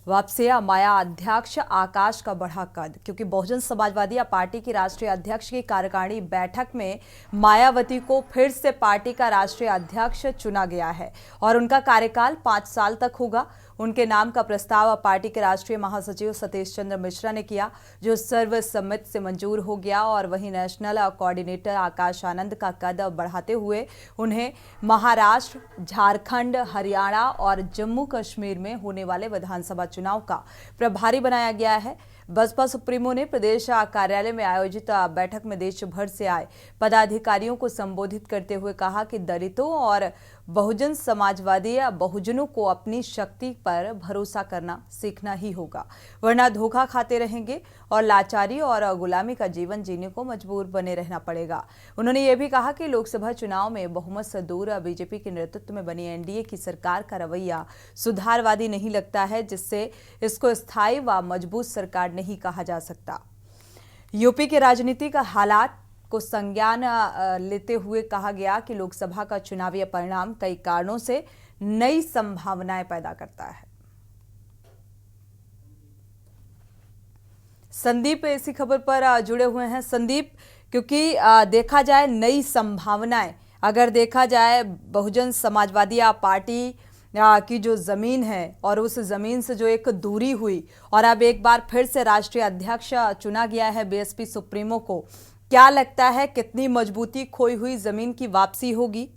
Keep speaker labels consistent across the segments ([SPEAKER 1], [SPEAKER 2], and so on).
[SPEAKER 1] वापसी माया अध्यक्ष आकाश का बढ़ा कद, क्योंकि बहुजन समाजवादी पार्टी की राष्ट्रीय अध्यक्ष की कार्यकारिणी बैठक में मायावती को फिर से पार्टी का राष्ट्रीय अध्यक्ष चुना गया है और उनका कार्यकाल 5 साल तक होगा। उनके नाम का प्रस्ताव पार्टी के राष्ट्रीय महासचिव सतीश चंद्र मिश्रा ने किया, जो सर्वसम्मति से मंजूर हो गया। और वहीं नेशनल कोऑर्डिनेटर आकाश आनंद का कद बढ़ाते हुए उन्हें महाराष्ट्र, झारखंड, हरियाणा और जम्मू कश्मीर में होने वाले विधानसभा चुनाव का प्रभारी बनाया गया है। बसपा सुप्रीमो ने प्रदेश कार्यालय में आयोजित बैठक में देश भर से आए पदाधिकारियों को संबोधित करते हुए कहा कि दलितों और बहुजन समाजवादी बहुजनों को अपनी शक्ति पर भरोसा करना सीखना ही होगा, वरना धोखा खाते रहेंगे और लाचारी और गुलामी का जीवन जीने को मजबूर बने रहना पड़ेगा। उन्होंने ये भी कहा कि लोकसभा चुनाव में बहुमत से दूर बीजेपी के नेतृत्व में बनी एनडीए की सरकार का रवैया सुधारवादी नहीं लगता है, जिससे इसको स्थायी व मजबूत सरकार नहीं कहा जा सकता। यूपी के राजनीतिक हालात को संज्ञान लेते हुए कहा गया कि लोकसभा का चुनावी परिणाम कई कारणों से नई संभावनाएं पैदा करता है। संदीप इसी खबर पर जुड़े हुए हैं। संदीप, क्योंकि देखा जाए नई संभावनाएं, अगर देखा जाए बहुजन समाजवादी पार्टी की जो जमीन है और उस जमीन से जो एक दूरी हुई और अब एक बार फिर से राष्ट्रीय अध्यक्ष चुना गया है बीएसपी सुप्रीमो को, क्या लगता है कितनी मजबूती खोई हुई जमीन की वापसी होगी?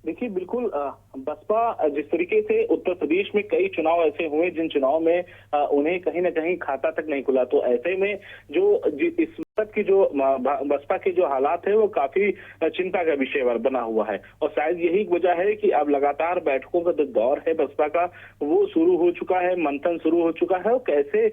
[SPEAKER 2] देखिए, बिल्कुल बसपा जिस तरीके से उत्तर प्रदेश में कई चुनाव ऐसे हुए जिन चुनाव में उन्हें कहीं ना कहीं खाता तक नहीं खुला, तो ऐसे में जो इस वक्त की जो बसपा के जो हालात है वो काफी चिंता का विषय बना हुआ है। और शायद यही वजह है कि अब लगातार बैठकों का जो दौर है बसपा का वो शुरू हो चुका है, मंथन शुरू हो चुका है और कैसे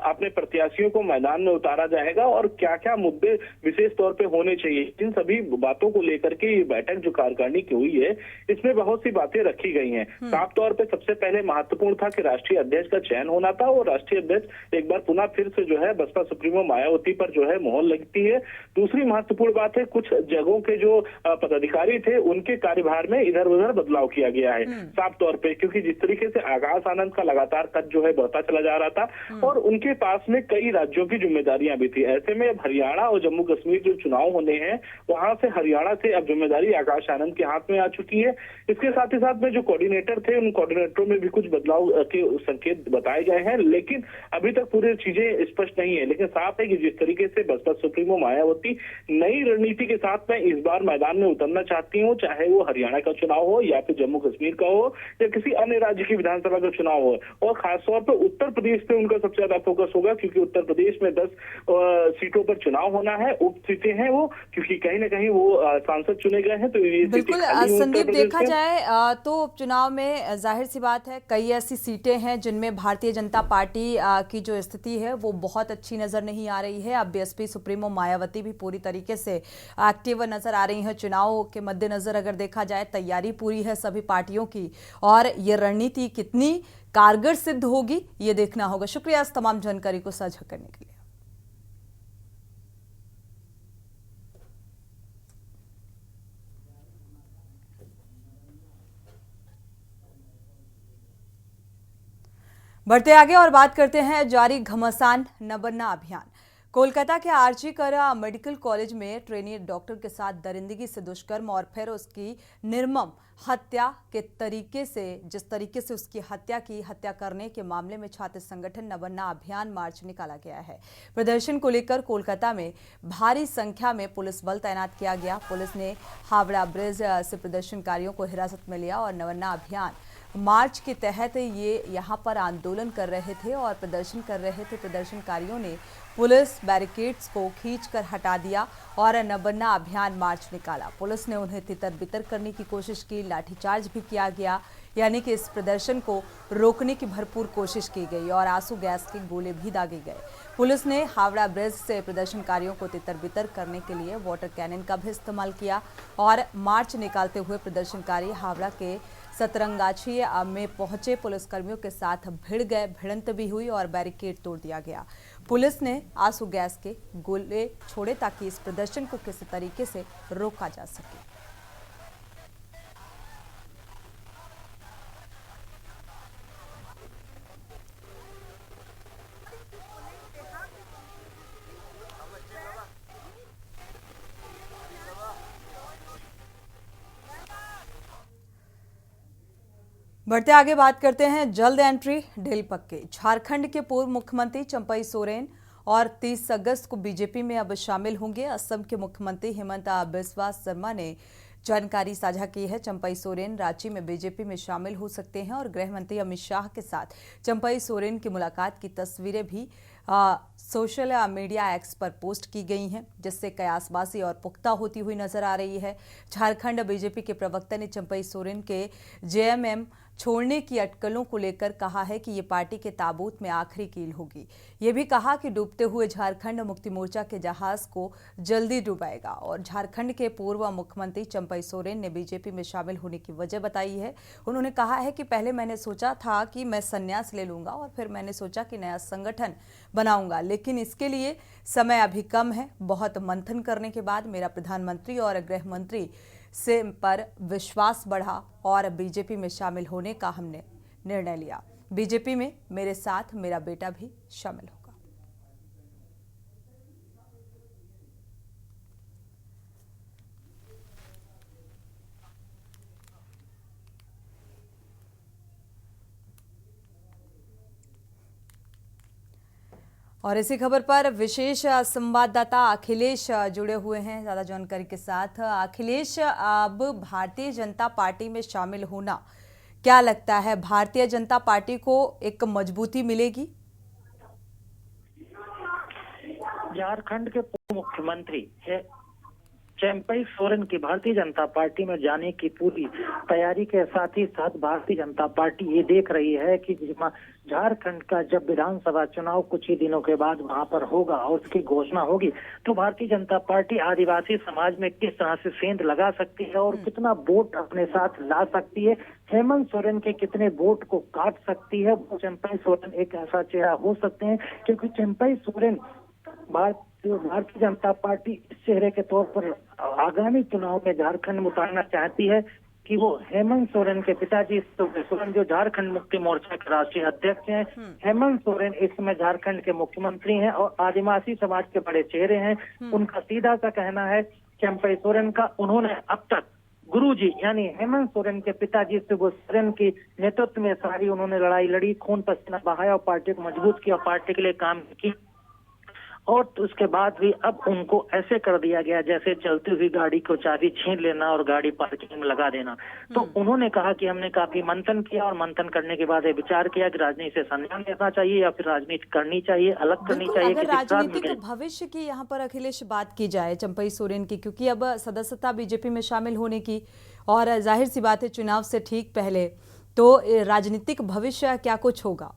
[SPEAKER 2] अपने प्रत्याशियों को मैदान में उतारा जाएगा और क्या क्या मुद्दे विशेष तौर पे होने चाहिए, इन सभी बातों को लेकर के ये बैठक जो कार्यकारिणी की हुई है इसमें बहुत सी बातें रखी गई हैं। साफ तौर पे सबसे पहले महत्वपूर्ण था कि राष्ट्रीय अध्यक्ष का चयन होना था और राष्ट्रीय अध्यक्ष एक बार पुनः फिर से जो है बसपा सुप्रीमो मायावती पर जो है मोहर लगती है। दूसरी महत्वपूर्ण बात है, कुछ जगहों के जो पदाधिकारी थे उनके कार्यभार में इधर उधर बदलाव किया गया है साफ तौर पे, क्योंकि जिस तरीके से आकाश आनंद का लगातार कद जो है बढ़ता चला जा रहा था और उनके पास में कई राज्यों की जिम्मेदारियां भी थी। ऐसे में अब हरियाणा और जम्मू कश्मीर जो चुनाव होने हैं वहां से हरियाणा से अब जिम्मेदारी आकाश आनंद के हाथ में आ चुकी है। इसके साथ ही साथ में जो कोऑर्डिनेटर थे उन कोऑर्डिनेटरों में भी कुछ बदलाव के संकेत बताए गए हैं, लेकिन अभी तक पूरी चीजें स्पष्ट नहीं है। लेकिन साफ है कि जिस तरीके से बसपा सुप्रीमो मायावती नई रणनीति के साथ में इस बार मैदान में उतरना चाहती हो, चाहे वो हरियाणा का चुनाव हो या फिर जम्मू कश्मीर का हो या किसी अन्य राज्य की विधानसभा का चुनाव हो, और खासतौर पर उत्तर प्रदेश पे उनका सबसे ज्यादा फोकस होगा, क्योंकि उत्तर प्रदेश में 10 सीटों पर चुनाव होना है, उप सीटें हैं वो, क्योंकि कहीं ना कहीं वो सांसद चुने गए हैं। तो ये
[SPEAKER 1] बिल्कुल संदीप, देखा जाए तो उपचुनाव में जाहिर सी बात है कई ऐसी सीटें हैं जिनमें भारतीय जनता पार्टी की जो स्थिति है वो बहुत अच्छी नजर नहीं आ रही है। अब बीएसपी सुप्रीमो मायावती भी पूरी तरीके से एक्टिव नजर आ रही है। चुनाव के मद्देनजर अगर देखा जाए तैयारी पूरी है सभी पार्टियों की, और ये रणनीति कितनी कारगर सिद्ध होगी ये देखना होगा। शुक्रिया इस तमाम जानकारी को साझा करने के लिए। बढ़ते आगे और बात करते हैं जारी घमासान न बनना अभियान। कोलकाता के आरजी कर मेडिकल कॉलेज में ट्रेनी डॉक्टर के साथ दरिंदगी से दुष्कर्म और फिर उसकी निर्मम हत्या के तरीके से जिस तरीके से उसकी हत्या करने के मामले में छात्र संगठन न बनना अभियान मार्च निकाला गया है। प्रदर्शन को लेकर कोलकाता में भारी संख्या में पुलिस बल तैनात किया गया। पुलिस ने हावड़ा ब्रिज से प्रदर्शनकारियों को हिरासत में लिया और नवन्ना अभियान मार्च के तहत ये यहाँ पर आंदोलन कर रहे थे और प्रदर्शन कर रहे थे। प्रदर्शनकारियों ने पुलिस बैरिकेड्स को खींचकर हटा दिया और नबन्ना अभियान मार्च निकाला। पुलिस ने उन्हें तितर बितर करने की कोशिश की, लाठीचार्ज भी किया गया, यानी कि इस प्रदर्शन को रोकने की भरपूर कोशिश की गई और आंसू गैस के गोले भी दागे गए। पुलिस ने हावड़ा ब्रिज से प्रदर्शनकारियों को तितर बितर करने के लिए वाटर कैनन का भी इस्तेमाल किया और मार्च निकालते हुए प्रदर्शनकारी हावड़ा के सतरंगाछी में पहुंचे पुलिसकर्मियों के साथ भिड़ गए। भिड़ंत भी हुई और बैरिकेड तोड़ दिया गया। पुलिस ने आंसू गैस के गोले छोड़े ताकि इस प्रदर्शन को किसी तरीके से रोका जा सके। बढ़ते आगे बात करते हैं जल्द एंट्री ढील पक्के। झारखंड के पूर्व मुख्यमंत्री चंपई सोरेन और 30 अगस्त को बीजेपी में अब शामिल होंगे। असम के मुख्यमंत्री हिमंता बिस्वा शर्मा ने जानकारी साझा की है। चंपई सोरेन रांची में बीजेपी में शामिल हो सकते हैं और गृह मंत्री अमित शाह के साथ चंपई सोरेन की मुलाकात की तस्वीरें भी सोशल मीडिया एक्स पर पोस्ट की गई हैं, जिससे कयासबाजी और पुख्ता होती हुई नजर आ रही है। झारखंड बीजेपी के प्रवक्ता ने चंपई सोरेन के जेएमएम छोड़ने की अटकलों को लेकर कहा है कि ये पार्टी के ताबूत में आखिरी कील होगी। ये भी कहा कि डूबते हुए झारखंड मुक्ति मोर्चा के जहाज को जल्दी डुबाएगा। और झारखंड के पूर्व मुख्यमंत्री चंपई सोरेन ने बीजेपी में शामिल होने की वजह बताई है। उन्होंने कहा है कि पहले मैंने सोचा था कि मैं संन्यास ले लूंगा और फिर मैंने सोचा कि नया संगठन बनाऊंगा, लेकिन इसके लिए समय अभी कम है। बहुत मंथन करने के बाद मेरा प्रधानमंत्री और गृह मंत्री से पर विश्वास बढ़ा और बीजेपी में शामिल होने का हमने निर्णय लिया। बीजेपी में मेरे साथ मेरा बेटा भी शामिल होगा। और इसी खबर पर विशेष संवाददाता अखिलेश जुड़े हुए हैं ज्यादा जानकारी के साथ। अखिलेश, अब भारतीय जनता पार्टी में शामिल होना, क्या लगता है भारतीय जनता पार्टी को एक मजबूती मिलेगी?
[SPEAKER 3] झारखंड के पूर्व मुख्यमंत्री चंपई सोरेन की भारतीय जनता पार्टी में जाने की पूरी तैयारी के साथ ही साथ भारतीय जनता पार्टी ये देख रही है कि झारखंड का जब विधानसभा चुनाव कुछ ही दिनों के बाद वहां पर होगा और उसकी घोषणा होगी, तो भारतीय जनता पार्टी आदिवासी समाज में किस तरह से सेंध लगा सकती है और कितना वोट अपने साथ ला सकती है, हेमंत सोरेन के कितने वोट को काट सकती है, वो चंपई सोरेन एक ऐसा चेहरा हो सकते हैं। क्योंकि चंपई सोरेन भारतीय जनता पार्टी इस चेहरे के तौर पर आगामी चुनाव में झारखंड में उतारना चाहती है कि वो हेमंत सोरेन के पिताजी सोरेन, जो झारखंड मुक्ति मोर्चा के राष्ट्रीय अध्यक्ष हैं, हेमंत सोरेन इस समय झारखंड के मुख्यमंत्री हैं और आदिवासी समाज के बड़े चेहरे हैं। उनका सीधा सा कहना है चंपई सोरेन का, उन्होंने अब तक गुरुजी यानी हेमंत सोरेन के पिताजी शिबू सोरेन की नेतृत्व में सारी उन्होंने लड़ाई लड़ी, खून पसीना बहाया और पार्टी को मजबूत किया, पार्टी के लिए काम किया। और तो उसके बाद भी अब उनको ऐसे कर दिया गया जैसे चलती हुई गाड़ी को चाबी छीन लेना और गाड़ी पार्किंग में लगा देना। तो उन्होंने कहा कि हमने काफी मंथन किया और मंथन करने के बाद विचार किया कि राजनीति से संन्यास लेना चाहिए या फिर राजनीति करनी चाहिए, अलग करनी चाहिए।
[SPEAKER 1] अगर राजनीतिक भविष्य की यहाँ पर अखिलेश बात की जाए चंपई सोरेन की, क्योंकि अब सदस्यता बीजेपी में शामिल होने की और जाहिर सी बात है चुनाव से ठीक पहले, तो राजनीतिक भविष्य क्या कुछ होगा?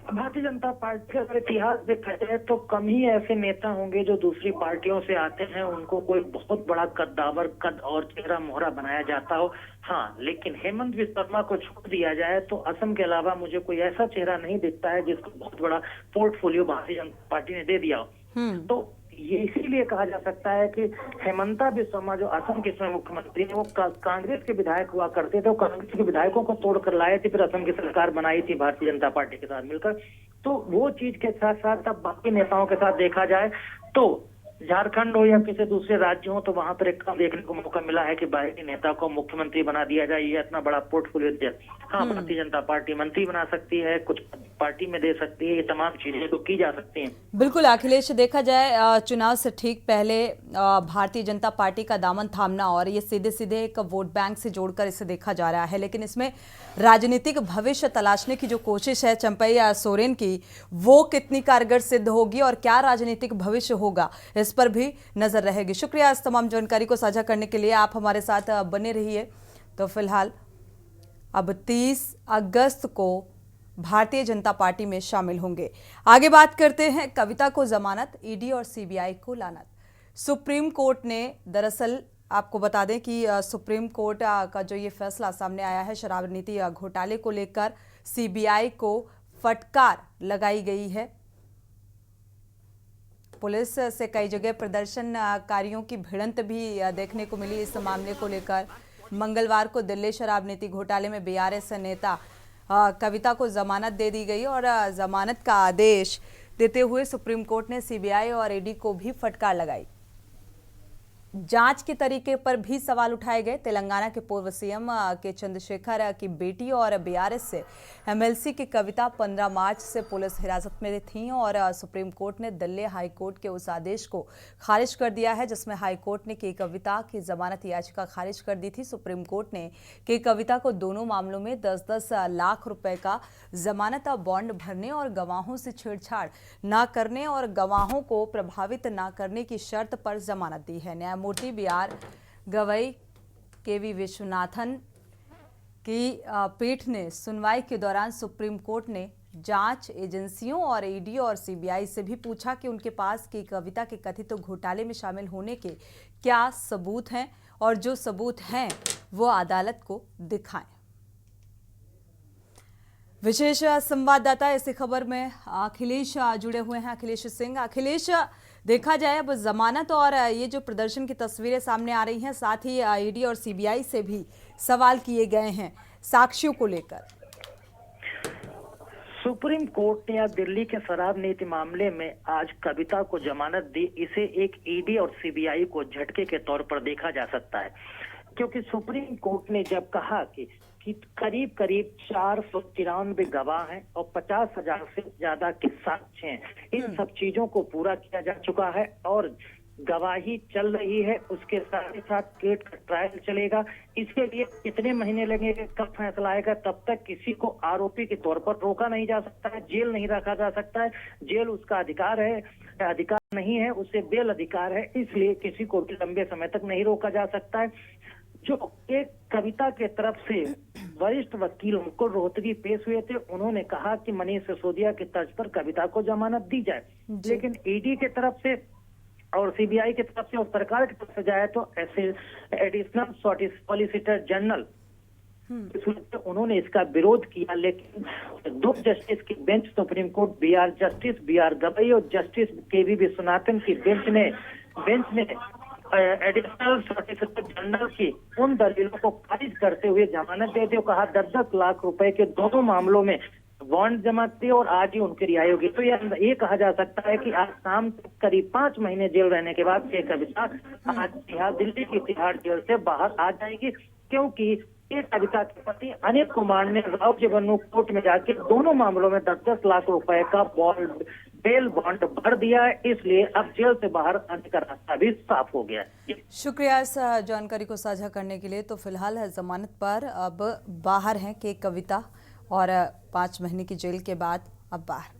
[SPEAKER 3] भारतीय जनता पार्टी का अगर इतिहास देखा जाए तो कम ही ऐसे नेता होंगे जो दूसरी पार्टियों से आते हैं, उनको कोई बहुत बड़ा कद्दावर कद और चेहरा मोहरा बनाया जाता हो। हाँ, लेकिन हेमंत बिस्वा शर्मा को छोड़ दिया जाए तो असम के अलावा मुझे कोई ऐसा चेहरा नहीं दिखता है जिसको बहुत बड़ा पोर्टफोलियो भारतीय जनता पार्टी ने दे दिया हो। तो ये इसीलिए कहा जा सकता है कि हेमंता बिस्वा शर्मा जो असम के समय मुख्यमंत्री हैं, वो कांग्रेस के विधायक हुआ करते थे, कांग्रेस के विधायकों को तोड़कर लाए थे, फिर असम की सरकार बनाई थी भारतीय जनता पार्टी के साथ मिलकर। तो वो चीज के साथ साथ अब बाकी नेताओं के साथ देखा जाए तो झारखंड हो या किसी दूसरे राज्य हो, तो वहां पर एक देखने को मौका मिला है कि बाहरी नेता को मुख्यमंत्री बना दिया जाए, ये इतना बड़ा पोर्टफोलियो दे। हाँ, भारतीय जनता पार्टी मंत्री बना सकती है, कुछ पार्टी में दे सकती है, ये तमाम चीजें तो की जा सकती हैं।
[SPEAKER 1] बिल्कुल अखिलेश, देखा जाए चुनाव से ठीक पहले भारतीय जनता पार्टी का दामन थामना और ये सीधे सीधे एक वोट बैंक से जोड़कर इसे देखा जा रहा है, लेकिन इसमें राजनीतिक भविष्य तलाशने की जो कोशिश है चंपई सोरेन की, वो कितनी कारगर सिद्ध होगी और क्या राजनीतिक भविष्य होगा, इस पर भी नजर रहेगी। शुक्रिया इस तमाम जानकारी को साझा करने के लिए, आप हमारे साथ बने रहिए। तो फिलहाल अब 30 अगस्त को भारतीय जनता पार्टी में शामिल होंगे। आगे बात करते हैं कविता को जमानत, ईडी और सीबीआई को लानत। सुप्रीम कोर्ट ने दरअसल आपको बता दें कि सुप्रीम कोर्ट का जो ये फैसला सामने आया है शराब नीति घोटाले को लेकर, सीबीआई को फटकार लगाई गई है। पुलिस से कई जगह प्रदर्शनकारियों की भिड़ंत भी देखने को मिली इस मामले को लेकर। मंगलवार को दिल्ली शराब नीति घोटाले में बीआरएस नेता कविता को जमानत दे दी गई और जमानत का आदेश देते हुए सुप्रीम कोर्ट ने सीबीआई और ईडी को भी फटकार लगाई। जांच के तरीके पर भी सवाल उठाए गए। तेलंगाना के पूर्व सीएम के चंद्रशेखर की बेटी और बीआरएस से एमएलसी की कविता 15 मार्च से पुलिस हिरासत में थीं और सुप्रीम कोर्ट ने दिल्ली हाई कोर्ट के उस आदेश को खारिज कर दिया है जिसमें हाई कोर्ट ने के कविता की जमानत याचिका खारिज कर दी थी। सुप्रीम कोर्ट ने के कविता को दोनों मामलों में 10-10 लाख रुपए का जमानत बॉन्ड भरने और गवाहों से छेड़छाड़ न करने और गवाहों को प्रभावित न करने की शर्त पर जमानत दी है। न्यायमूर्ति बीआर गवई केवी विश्वनाथन की पीठ ने सुनवाई के दौरान सुप्रीम कोर्ट ने जांच एजेंसियों और ईडी और सीबीआई से भी पूछा कि उनके पास की कविता के कथित घोटाले में शामिल होने के क्या सबूत हैं और जो सबूत हैं वो अदालत को दिखाएं। विशेष संवाददाता इसी खबर में अखिलेश जुड़े हुए हैं। अखिलेश सिंह, अखिलेश, देखा जाए अब जमानत और ये जो प्रदर्शन की तस्वीरें सामने आ रही हैं, साथ ही ईडी और सीबीआई से भी सवाल किए गए हैं साक्ष्यों को लेकर।
[SPEAKER 3] सुप्रीम कोर्ट ने आज दिल्ली के शराब नीति मामले में आज कविता को जमानत दी। इसे एक ईडी और सीबीआई को झटके के तौर पर देखा जा सकता है, क्योंकि सुप्रीम कोर्ट ने जब कहा कि करीब 493 गवाह हैं और 50,000 से ज्यादा के साक्ष्य हैं, इन सब चीजों को पूरा किया जा चुका है और गवाही चल रही है। उसके साथ ही साथ केस का ट्रायल चलेगा। इसके लिए कितने महीने लगेंगे, कब फैसला आएगा, तब तक किसी को आरोपी के तौर पर रोका नहीं जा सकता है, जेल नहीं रखा जा सकता है। जेल उसका अधिकार है, अधिकार नहीं है, उसे बेल अधिकार है, इसलिए किसी को भी लंबे समय तक नहीं रोका जा सकता है। जो एक कविता के तरफ से वरिष्ठ वकील मुकुल रोहतगी पेश हुए थे, उन्होंने कहा कि मनीष सिसोदिया की तर्ज पर कविता को जमानत दी जाए, लेकिन ईडी की तरफ से और सीबीआई की तरफ से और सरकार की तरफ से जाए तो ऐसे एडिशनल सॉलिसिटर जनरल उन्होंने इसका विरोध किया। लेकिन 2 जस्टिस की बेंच, supreme court justice BR Gavai और जस्टिस केवी विश्वनाथन की बेंच ने एडिशनल सॉलिसिटर जनरल की उन दलीलों को खारिज करते हुए जमानत दे दी। कहा 10-10 लाख रुपए के दोनों मामलों में बॉन्ड जमा किए और आज ही उनकी रिहाई होगी। तो ये कहा जा सकता है कि आज शाम तक करीब 5 महीने जेल रहने के बाद ये कविता आज दिल्ली की तिहाड़ जेल से बाहर आ जाएगी, क्योंकि ये कविता के पति अनिल कुमार ने राव जगन्नू कोर्ट में जाके दोनों मामलों में 10-10 लाख रुपए का बेल बॉन्ड भर दिया है। इसलिए अब जेल से बाहर आने का रास्ता भी साफ हो गया है।
[SPEAKER 1] शुक्रिया इस जानकारी को साझा करने के लिए। तो फिलहाल जमानत पर अब बाहर हैं के कविता और 5 महीने की जेल के बाद अब बाहर।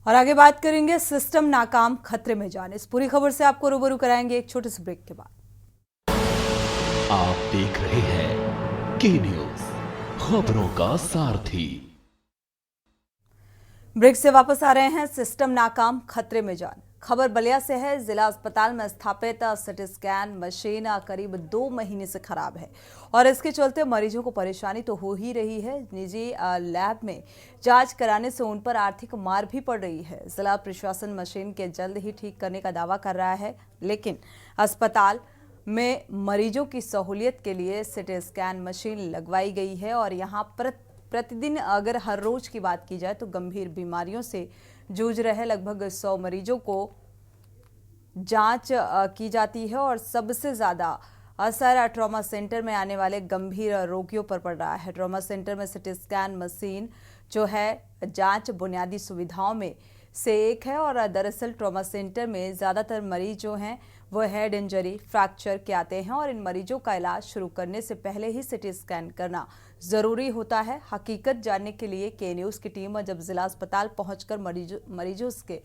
[SPEAKER 1] और आगे बात करेंगे सिस्टम नाकाम खतरे में जाने। इस पूरी खबर से आपको रूबरू कराएंगे एक छोटे से ब्रेक के बाद।
[SPEAKER 4] आप देख रहे हैं के न्यूज, खबरों का सारथी।
[SPEAKER 1] ब्रेक से वापस आ रहे हैं। सिस्टम नाकाम खतरे में जान। खबर बलिया से है। जिला अस्पताल में स्थापित सिटी स्कैन मशीन करीब 2 महीने से खराब है और इसके चलते मरीजों को परेशानी तो हो ही रही है। निजी लैब में जांच कराने से उन पर आर्थिक मार भी पड़ रही है। जिला प्रशासन मशीन के जल्द ही ठीक करने का दावा कर रहा है, लेकिन अस्पताल में मरीजों की सहूलियत के लिए सिटी स्कैन मशीन लगवाई गई है और यहाँ प्रतिदिन अगर हर रोज की बात की जाए तो गंभीर बीमारियों से जूझ रहे लगभग 100 मरीजों को जांच की जाती है और सबसे ज़्यादा असर ट्रॉमा सेंटर में आने वाले गंभीर रोगियों पर पड़ रहा है। ट्रॉमा सेंटर में सिटी स्कैन मशीन जो है जांच बुनियादी सुविधाओं में से एक है और दरअसल ट्रॉमा सेंटर में ज़्यादातर मरीज जो हैं वो हेड इंजरी, फ्रैक्चर के आते हैं और इन मरीजों का इलाज शुरू करने से पहले ही सिटी स्कैन करना ज़रूरी होता है। हकीकत जानने के लिए के न्यूज़ की टीम जब जिला अस्पताल पहुंचकर मरीजों के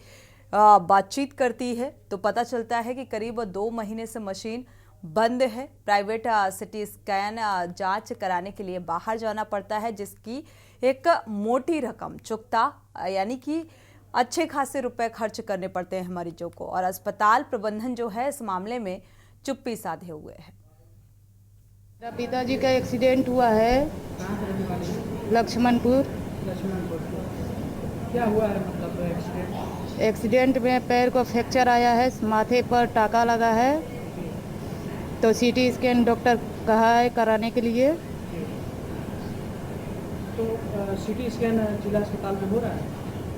[SPEAKER 1] बातचीत करती है तो पता चलता है कि करीब 2 महीने से मशीन बंद है। प्राइवेट सिटी स्कैन जांच कराने के लिए बाहर जाना पड़ता है, जिसकी एक मोटी रकम चुकता यानी कि अच्छे खासे रुपए खर्च करने पड़ते हैं मरीजों को और अस्पताल प्रबंधन जो है इस मामले में चुप्पी साधे हुए है।
[SPEAKER 5] मेरा पिताजी का एक्सीडेंट हुआ है लक्ष्मणपुर।
[SPEAKER 6] क्या हुआ है मतलब
[SPEAKER 5] एक्सीडेंट में पैर को फ्रैक्चर आया है, माथे पर टाका लगा है, तो सीटी स्कैन डॉक्टर कहा है कराने के लिए।
[SPEAKER 6] तो सीटी स्कैन जिला अस्पताल में हो रहा है?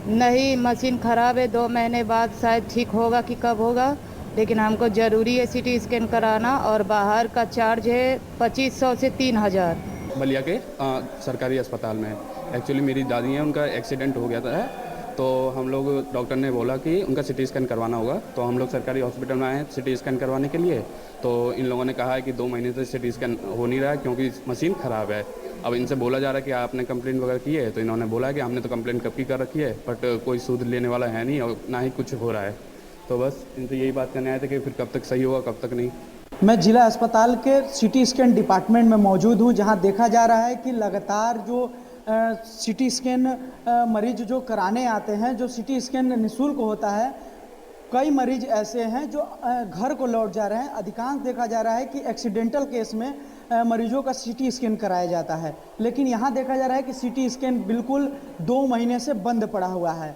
[SPEAKER 5] नहीं, मशीन खराब है, 2 महीने बाद शायद ठीक होगा कि कब होगा। लेकिन हमको ज़रूरी है सिटी स्कैन कराना और बाहर का चार्ज है 2500 से 3000।
[SPEAKER 7] बलिया के सरकारी अस्पताल में एक्चुअली मेरी दादी हैं, उनका एक्सीडेंट हो गया था, तो हम लोग डॉक्टर ने बोला कि उनका सिटी स्कैन करवाना होगा, तो हम लोग सरकारी हॉस्पिटल में आए हैं सिटी स्कैन करवाने के लिए। तो इन लोगों ने कहा है कि 2 महीने से सिटी स्कैन हो नहीं रहा है क्योंकि मशीन ख़राब है। अब इनसे बोला जा रहा है कि आपने कंप्लेंट वगैरह की है, तो इन्होंने बोला कि हमने तो कंप्लेंट कब की कर रखी है, बट कोई सूद लेने वाला है नहीं और ना ही कुछ हो रहा है। तो बस इनसे यही बात करने आए थे कि फिर कब तक सही होगा कब तक नहीं।
[SPEAKER 8] मैं जिला अस्पताल के सिटी स्कैन डिपार्टमेंट में मौजूद हूं, जहां देखा जा रहा है कि लगातार जो सिटी स्कैन मरीज जो कराने आते हैं, जो सिटी स्कैन निःशुल्क होता है, कई मरीज ऐसे हैं जो घर को लौट जा रहे हैं। अधिकांश देखा जा रहा है कि एक्सीडेंटल केस में मरीजों का सिटी स्कैन कराया जाता है, लेकिन यहाँ देखा जा रहा है कि सिटी स्कैन बिल्कुल 2 महीने से बंद पड़ा हुआ है।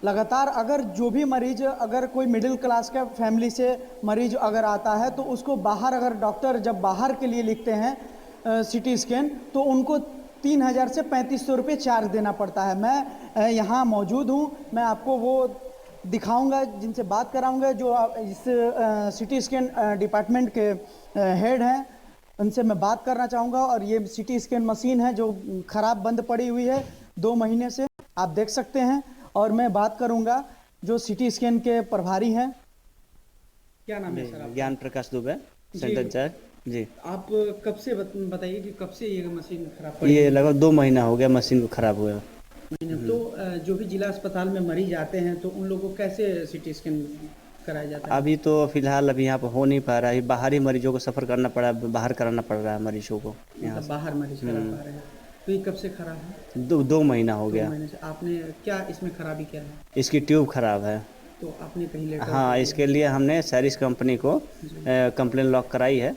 [SPEAKER 8] लगातार अगर जो भी मरीज, अगर कोई मिडिल क्लास का फैमिली से मरीज अगर आता है तो उसको बाहर, अगर डॉक्टर जब बाहर के लिए लिखते हैं सिटी स्कैन, तो उनको 3000 से 3500 रुपये चार्ज देना पड़ता है। मैं यहाँ मौजूद हूँ, मैं आपको वो दिखाऊंगा, जिनसे बात कराऊंगा, जो इस सिटी स्कैन डिपार्टमेंट के हेड हैं, उनसे मैं बात करना चाहूँगा। और ये सिटी स्कैन मशीन है जो ख़राब बंद पड़ी हुई है 2 महीने से, आप देख सकते हैं। और मैं बात करूंगा जो सिटी स्कैन के प्रभारी हैं।
[SPEAKER 6] क्या नाम है सर आपका?
[SPEAKER 9] ज्ञान प्रकाश दुबे, सेंटर इंचार्ज जी।
[SPEAKER 6] आप कब से बताइए कि कब से ये मशीन खराब पड़ी?
[SPEAKER 9] ये लगभग 2 महीना हो गया मशीन को खराब हुआ।
[SPEAKER 6] तो जो भी जिला अस्पताल में मरीज आते हैं तो उन लोगों को कैसे सिटी स्कैन कराया जाता है?
[SPEAKER 9] अभी तो फिलहाल अभी यहाँ पर हो नहीं पा रहा है, बाहर ही मरीजों को सफ़र करना पड़ा, बाहर कराना पड़ रहा है मरीजों को यहाँ
[SPEAKER 6] मतलब बाहर मरीज करा पा रहे हैं। तो ये कब से खराब है?
[SPEAKER 9] 2 महीना हो
[SPEAKER 6] 2
[SPEAKER 9] गया।
[SPEAKER 6] महीने से। आपने क्या इसमें खराबी क्या है?
[SPEAKER 9] इसकी ट्यूब खराब है।
[SPEAKER 6] तो आपने कहीं लेटर?
[SPEAKER 9] हाँ, इसके लिए हमने सैरिस कंपनी को कंप्लेन लॉक कराई है।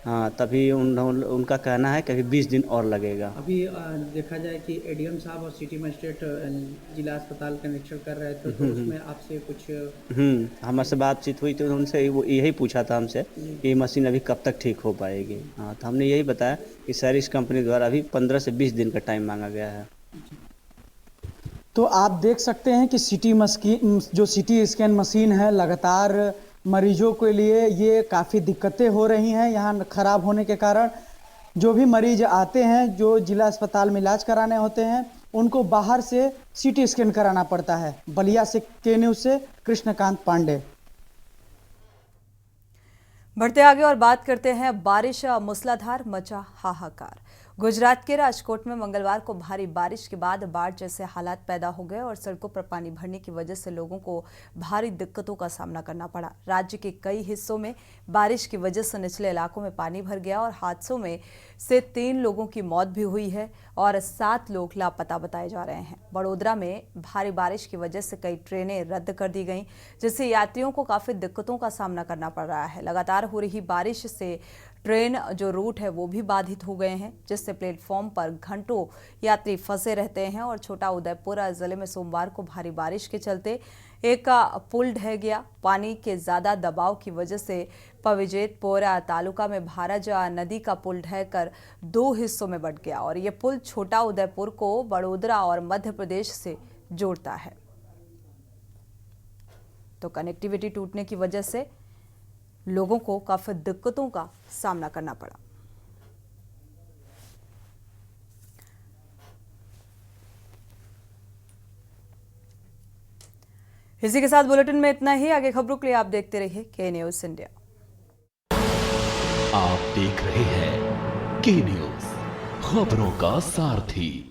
[SPEAKER 9] हाँ, तभी उनका कहना है कि अभी 20 दिन और लगेगा।
[SPEAKER 6] अभी देखा जाए कि एडीएम साहब और सिटी मजिस्ट्रेट जिला अस्पताल का निरीक्षण कर रहे थे, तो उसमें आपसे कुछ
[SPEAKER 9] हमारे से बातचीत हुई तो उनसे वो यही पूछा था हमसे कि मशीन अभी कब तक ठीक हो पाएगी। हाँ, तो हमने यही बताया कि सैरिस कंपनी द्वारा अभी 15 से 20 दिन का टाइम मांगा गया है।
[SPEAKER 8] तो आप देख सकते हैं कि जो सिटी स्कैन मशीन है, लगातार मरीजों के लिए ये काफ़ी दिक्कतें हो रही हैं यहाँ ख़राब होने के कारण। जो भी मरीज आते हैं, जो जिला अस्पताल में इलाज कराने होते हैं, उनको बाहर से सिटी स्कैन कराना पड़ता है। बलिया से के न्यूज़ से कृष्णकांत पांडे।
[SPEAKER 1] बढ़ते आगे और बात करते हैं बारिश मूसलाधार मचा हाहाकार। गुजरात के राजकोट में मंगलवार को भारी बारिश के बाद बाढ़ जैसे हालात पैदा हो गए और सड़कों पर पानी भरने की वजह से लोगों को भारी दिक्कतों का सामना करना पड़ा। राज्य के कई हिस्सों में बारिश की वजह से निचले इलाकों में पानी भर गया और हादसों में से 3 लोगों की मौत भी हुई है और 7 लोग लापता बताए जा रहे हैं। बड़ोदरा में भारी बारिश की वजह से कई ट्रेनें रद्द कर दी गईं, जिससे यात्रियों को काफी दिक्कतों का सामना करना पड़ रहा है। लगातार हो रही बारिश से ट्रेन जो रूट है वो भी बाधित हो गए हैं, जिससे प्लेटफॉर्म पर घंटों यात्री फंसे रहते हैं और छोटा उदयपुर जिले में सोमवार को भारी बारिश के चलते एक पुल ढह गया। पानी के ज्यादा दबाव की वजह से पविजेतपुर तालुका में भारज नदी का पुल ढहकर 2 हिस्सों में बंट गया और ये पुल छोटा उदयपुर को बड़ोदरा और मध्य प्रदेश से जोड़ता है। तो कनेक्टिविटी टूटने की वजह से लोगों को काफी दिक्कतों का सामना करना पड़ा। इसी के साथ बुलेटिन में इतना ही। आगे खबरों के लिए आप देखते रहिए के न्यूज़ इंडिया।
[SPEAKER 4] आप देख रहे हैं के न्यूज़, खबरों का सारथी।